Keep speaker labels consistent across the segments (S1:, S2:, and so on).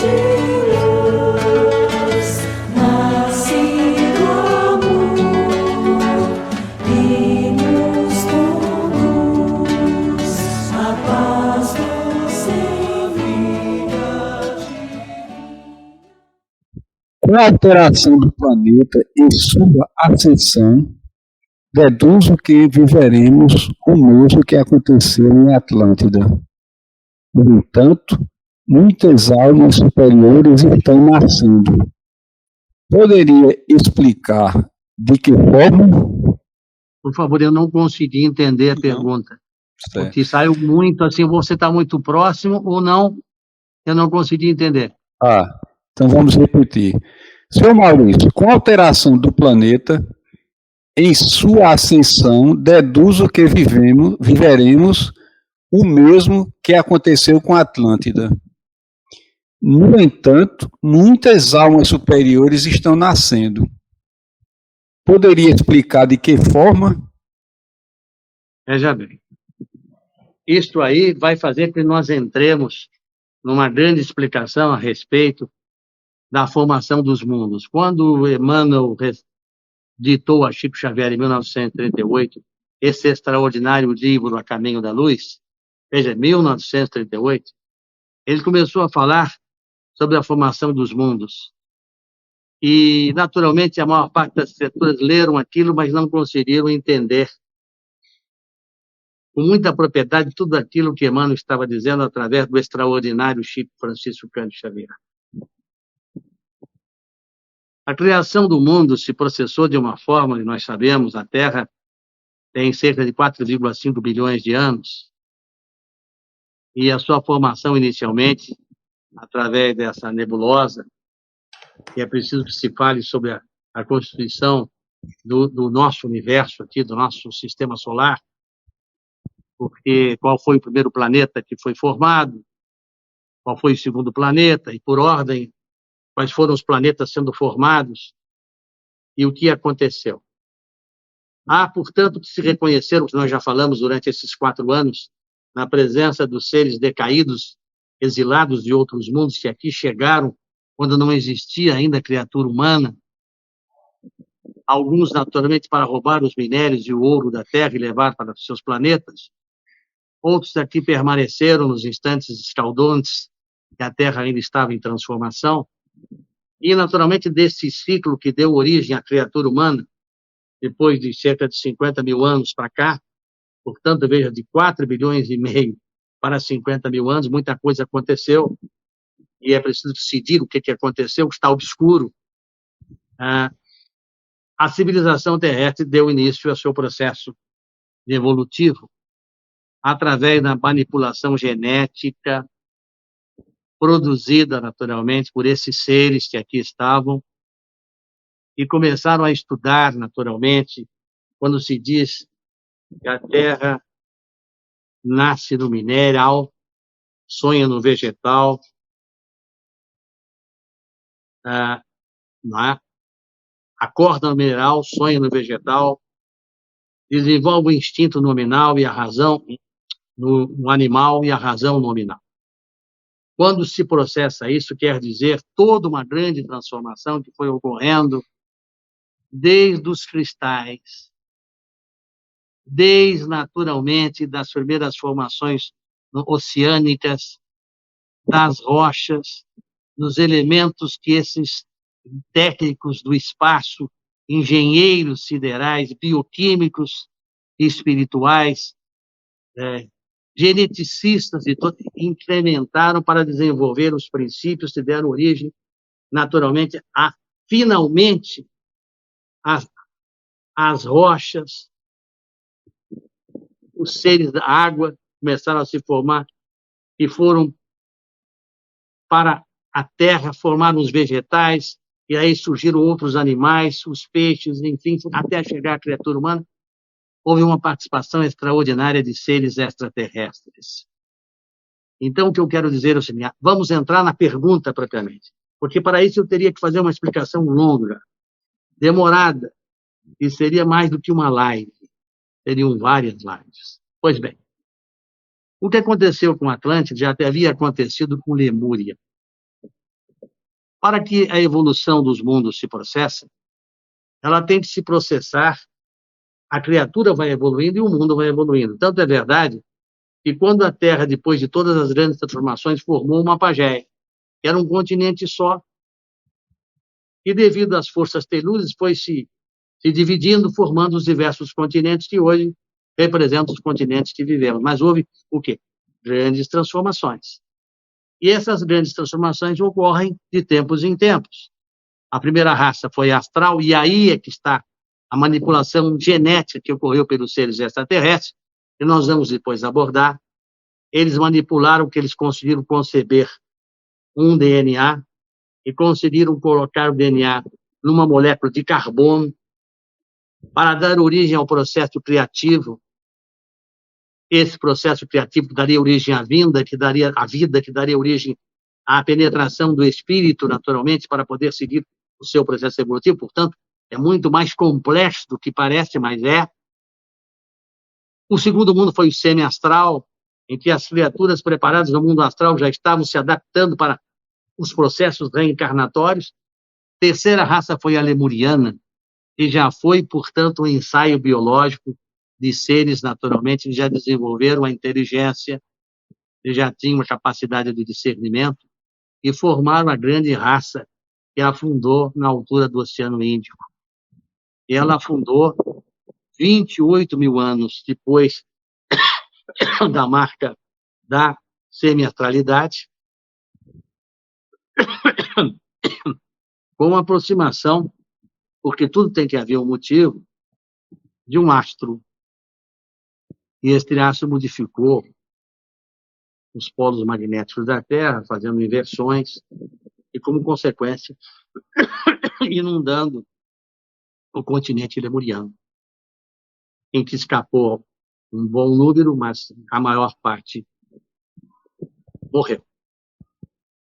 S1: de luz, nasce do amor e nos conduz a paz nos envia.
S2: Com a alteração do planeta e sua ascensão, deduzo que viveremos o mesmo que aconteceu em Atlântida. No entanto, muitas almas superiores estão nascendo. Poderia explicar de que forma?
S3: Por favor, eu não consegui entender a pergunta.
S2: Certo.
S3: Porque saiu muito assim, você está muito próximo ou não, eu não consegui entender.
S2: Então vamos repetir. Senhor Maurício, com a alteração do planeta, em sua ascensão, deduzo que viveremos o mesmo que aconteceu com a Atlântida. No entanto, muitas almas superiores estão nascendo. Poderia explicar de que forma?
S3: Veja bem. Isto aí vai fazer com que nós entremos numa grande explicação a respeito da formação dos mundos. Quando Emmanuel ditou a Chico Xavier, em 1938, esse extraordinário livro, A Caminho da Luz, veja, 1938, ele começou a falar sobre a formação dos mundos. E, naturalmente, a maior parte das criaturas leram aquilo, mas não conseguiram entender com muita propriedade tudo aquilo que Emmanuel estava dizendo através do extraordinário Chico Francisco Cândido Xavier. A criação do mundo se processou de uma forma, e nós sabemos, a Terra tem cerca de 4,5 bilhões de anos, e a sua formação inicialmente, através dessa nebulosa, e é preciso que se fale sobre a constituição do nosso universo aqui, do nosso sistema solar, porque qual foi o primeiro planeta que foi formado, qual foi o segundo planeta, e por ordem, quais foram os planetas sendo formados e o que aconteceu. Há, portanto, que se reconhecer o que nós já falamos durante esses 4 anos, na presença dos seres decaídos, exilados de outros mundos, que aqui chegaram quando não existia ainda criatura humana, alguns, naturalmente, para roubar os minérios e o ouro da Terra e levar para os seus planetas, outros aqui permaneceram nos instantes escaldantes, que a Terra ainda estava em transformação, e, naturalmente, desse ciclo que deu origem à criatura humana, depois de cerca de 50 mil anos para cá, portanto, veja, de 4 bilhões e meio para 50 mil anos, muita coisa aconteceu, e é preciso decidir o que aconteceu, o que está obscuro. A civilização terrestre deu início ao seu processo evolutivo através da manipulação genética produzida, naturalmente, por esses seres que aqui estavam, e começaram a estudar, naturalmente, quando se diz que a Terra nasce no mineral, sonha no vegetal, não é? Acorda no mineral, sonha no vegetal, desenvolve o instinto nominal e a razão no animal e a razão nominal. Quando se processa isso, quer dizer toda uma grande transformação que foi ocorrendo desde os cristais, desde, naturalmente, das primeiras formações oceânicas, das rochas, dos elementos que esses técnicos do espaço, engenheiros siderais, bioquímicos e espirituais, geneticistas e incrementaram para desenvolver os princípios que deram origem, naturalmente, finalmente, as rochas, os seres da água começaram a se formar e foram para a terra, formaram os vegetais, e aí surgiram outros animais, os peixes, enfim, até chegar à criatura humana. Houve uma participação extraordinária de seres extraterrestres. Então, o que eu quero dizer é o seguinte: vamos entrar na pergunta propriamente, porque para isso eu teria que fazer uma explicação longa, demorada, e seria mais do que uma live, seriam várias lives. Pois bem, o que aconteceu com Atlântida já havia acontecido com Lemúria. Para que a evolução dos mundos se processe, ela tem que se processar, a criatura vai evoluindo e o mundo vai evoluindo. Tanto é verdade que quando a Terra, depois de todas as grandes transformações, formou uma Pangeia, que era um continente só, e devido às forças telúrias foi se dividindo, formando os diversos continentes que hoje representam os continentes que vivemos. Mas houve o quê? Grandes transformações. E essas grandes transformações ocorrem de tempos em tempos. A primeira raça foi a astral, e aí é que está a manipulação genética que ocorreu pelos seres extraterrestres, que nós vamos depois abordar. Eles manipularam que eles conseguiram conceber um DNA e conseguiram colocar o DNA numa molécula de carbono para dar origem ao processo criativo. Esse processo criativo daria origem à vida, que daria origem à penetração do espírito, naturalmente, para poder seguir o seu processo evolutivo. Portanto, é muito mais complexo do que parece, mas é. O segundo mundo foi o semi-astral, em que as criaturas preparadas no mundo astral já estavam se adaptando para os processos reencarnatórios. Terceira raça foi a lemuriana, que já foi, portanto, um ensaio biológico de seres, naturalmente, que já desenvolveram a inteligência, que já tinham a capacidade de discernimento, e formaram a grande raça que afundou na altura do Oceano Índico. E ela afundou 28 mil anos depois da marca da semi-astralidade, com aproximação, porque tudo tem que haver um motivo, de um astro. E este astro modificou os polos magnéticos da Terra, fazendo inversões, e, como consequência, inundando o continente lemuriano, em que escapou um bom número, mas a maior parte morreu.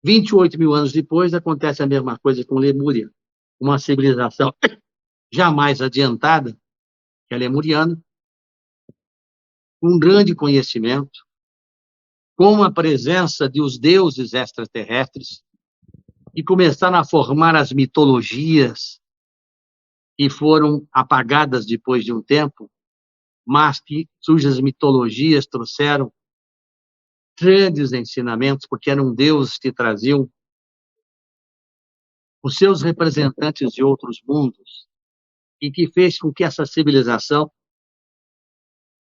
S3: 28 mil anos depois, acontece a mesma coisa com Lemúria, uma civilização jamais adiantada, que é a lemuriana, com um grande conhecimento, com a presença de os deuses extraterrestres, e começaram a formar as mitologias, que foram apagadas depois de um tempo, mas que sujas mitologias trouxeram grandes ensinamentos, porque eram deuses que traziam os seus representantes de outros mundos, e que fez com que essa civilização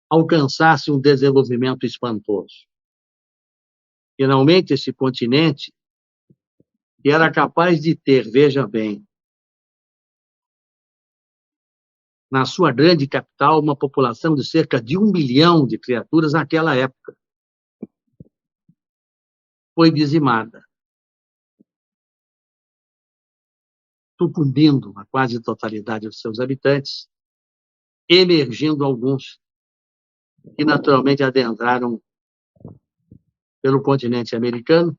S3: alcançasse um desenvolvimento espantoso. Finalmente, esse continente, que era capaz de ter, veja bem, na sua grande capital, uma população de cerca de 1 milhão de criaturas naquela época, foi dizimada, sucumbindo a quase totalidade dos seus habitantes, emergindo alguns que naturalmente adentraram pelo continente americano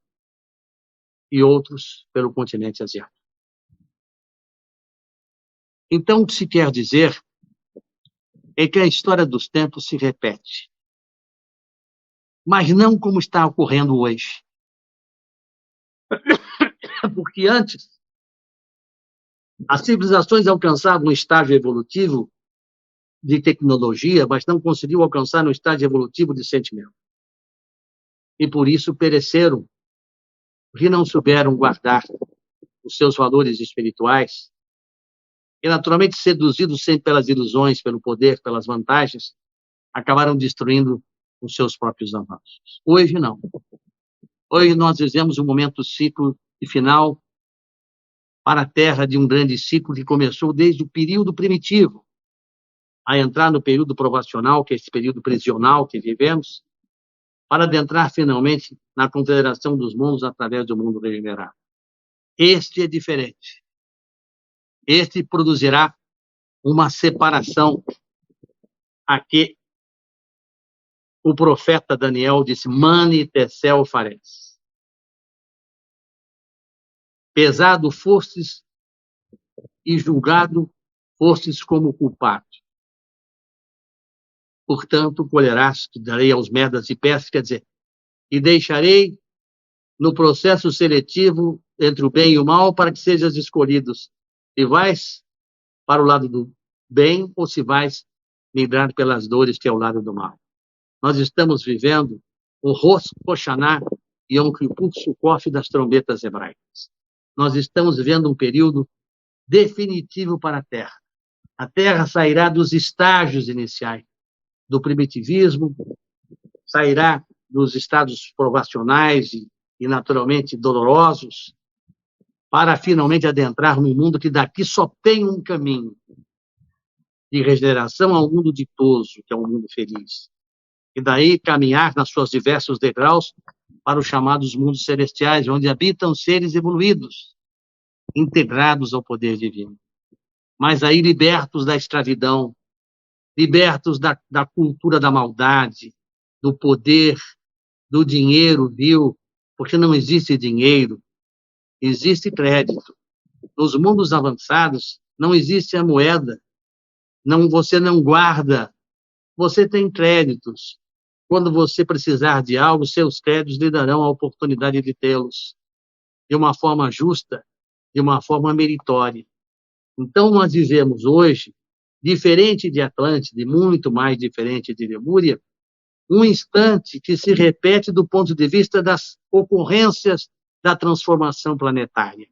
S3: e outros pelo continente asiático. Então, o que se quer dizer é que a história dos tempos se repete, mas não como está ocorrendo hoje. Porque antes, as civilizações alcançavam um estágio evolutivo de tecnologia, mas não conseguiam alcançar um estágio evolutivo de sentimento. E por isso pereceram, porque não souberam guardar os seus valores espirituais, e naturalmente seduzidos sempre pelas ilusões, pelo poder, pelas vantagens, acabaram destruindo os seus próprios avanços. Hoje não. Hoje nós vivemos um momento ciclo e final para a Terra de um grande ciclo que começou desde o período primitivo, a entrar no período provacional, que é esse período prisional que vivemos, para adentrar finalmente na confederação dos mundos através do mundo regenerado. Este é diferente. Este produzirá uma separação a que o profeta Daniel disse: Mani tecel fares. Pesado fostes e julgado fostes como culpado. Portanto, colherás, que darei aos medas e persas, quer dizer, e deixarei no processo seletivo entre o bem e o mal para que sejas escolhidos. Se vais para o lado do bem ou se vais livrar pelas dores que é o lado do mal. Nós estamos vivendo o Rosh Hashanah e Yom Kippur Sukkot das trombetas hebraicas. Nós estamos vivendo um período definitivo para a Terra. A Terra sairá dos estágios iniciais do primitivismo, sairá dos estados provacionais e naturalmente dolorosos, para finalmente adentrar num mundo que daqui só tem um caminho de regeneração ao mundo ditoso, que é um mundo feliz. E daí caminhar nas suas diversos degraus para os chamados mundos celestiais, onde habitam seres evoluídos, integrados ao poder divino. Mas aí libertos da escravidão, libertos da cultura da maldade, do poder, do dinheiro vil, porque não existe dinheiro, existe crédito. Nos mundos avançados, não existe a moeda, você não guarda, você tem créditos. Quando você precisar de algo, seus créditos lhe darão a oportunidade de tê-los, de uma forma justa, de uma forma meritória. Então, nós vivemos hoje, diferente de Atlântida, muito mais diferente de Lemúria, um instante que se repete do ponto de vista das ocorrências da transformação planetária,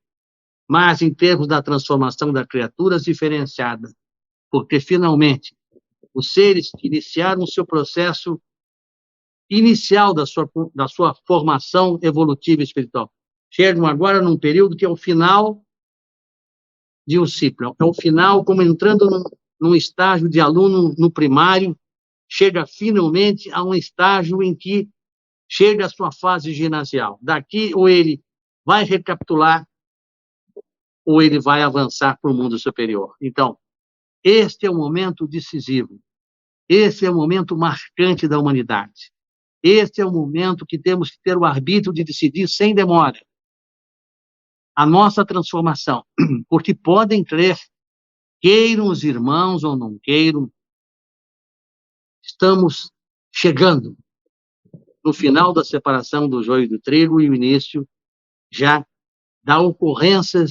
S3: mas em termos da transformação das criaturas diferenciada, porque finalmente os seres que iniciaram o seu processo inicial da sua formação evolutiva espiritual chegam agora num período que é o final de um ciclo, é o final como entrando num estágio de aluno no primário, chega finalmente a um estágio em que chega a sua fase ginasial. Daqui, ou ele vai recapitular, ou ele vai avançar para o mundo superior. Então, este é o momento decisivo. Esse é o momento marcante da humanidade. Este é o momento que temos que ter o arbítrio de decidir sem demora a nossa transformação. Porque podem crer, queiram os irmãos ou não queiram, estamos chegando no final da separação do joio e do trigo e o início já da ocorrência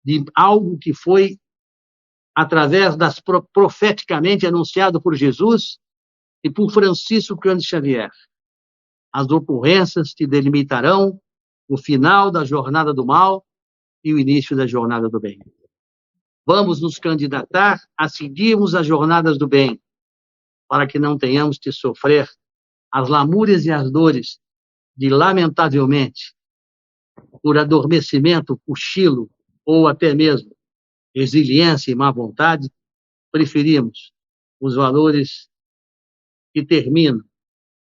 S3: de algo que foi através das profeticamente anunciado por Jesus e por Francisco Cândido Xavier. As ocorrências que delimitarão o final da jornada do mal e o início da jornada do bem. Vamos nos candidatar a seguirmos as jornadas do bem, para que não tenhamos que sofrer as lamúrias e as dores de, lamentavelmente, por adormecimento, cochilo, ou até mesmo resiliência e má vontade, preferimos os valores que terminam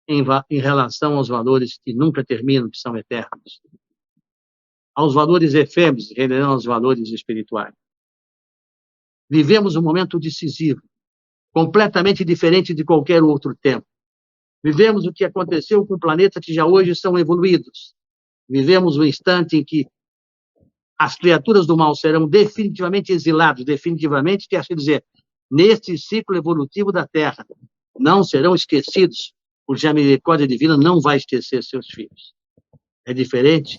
S3: em relação aos valores que nunca terminam, que são eternos. Aos valores efêmeros, em relação aos valores espirituais. Vivemos um momento decisivo, completamente diferente de qualquer outro tempo. Vivemos o que aconteceu com planetas que já hoje são evoluídos. Vivemos um instante em que as criaturas do mal serão definitivamente exiladas, definitivamente, quer dizer, neste ciclo evolutivo da Terra, não serão esquecidos, porque a misericórdia divina não vai esquecer seus filhos. É diferente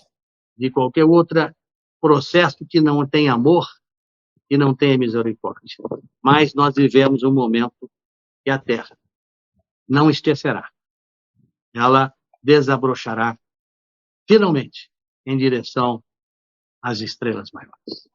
S3: de qualquer outro processo que não tem amor e não tenha misericórdia. Mas nós vivemos um momento que a Terra não esquecerá. Ela desabrochará, finalmente, em direção às estrelas maiores.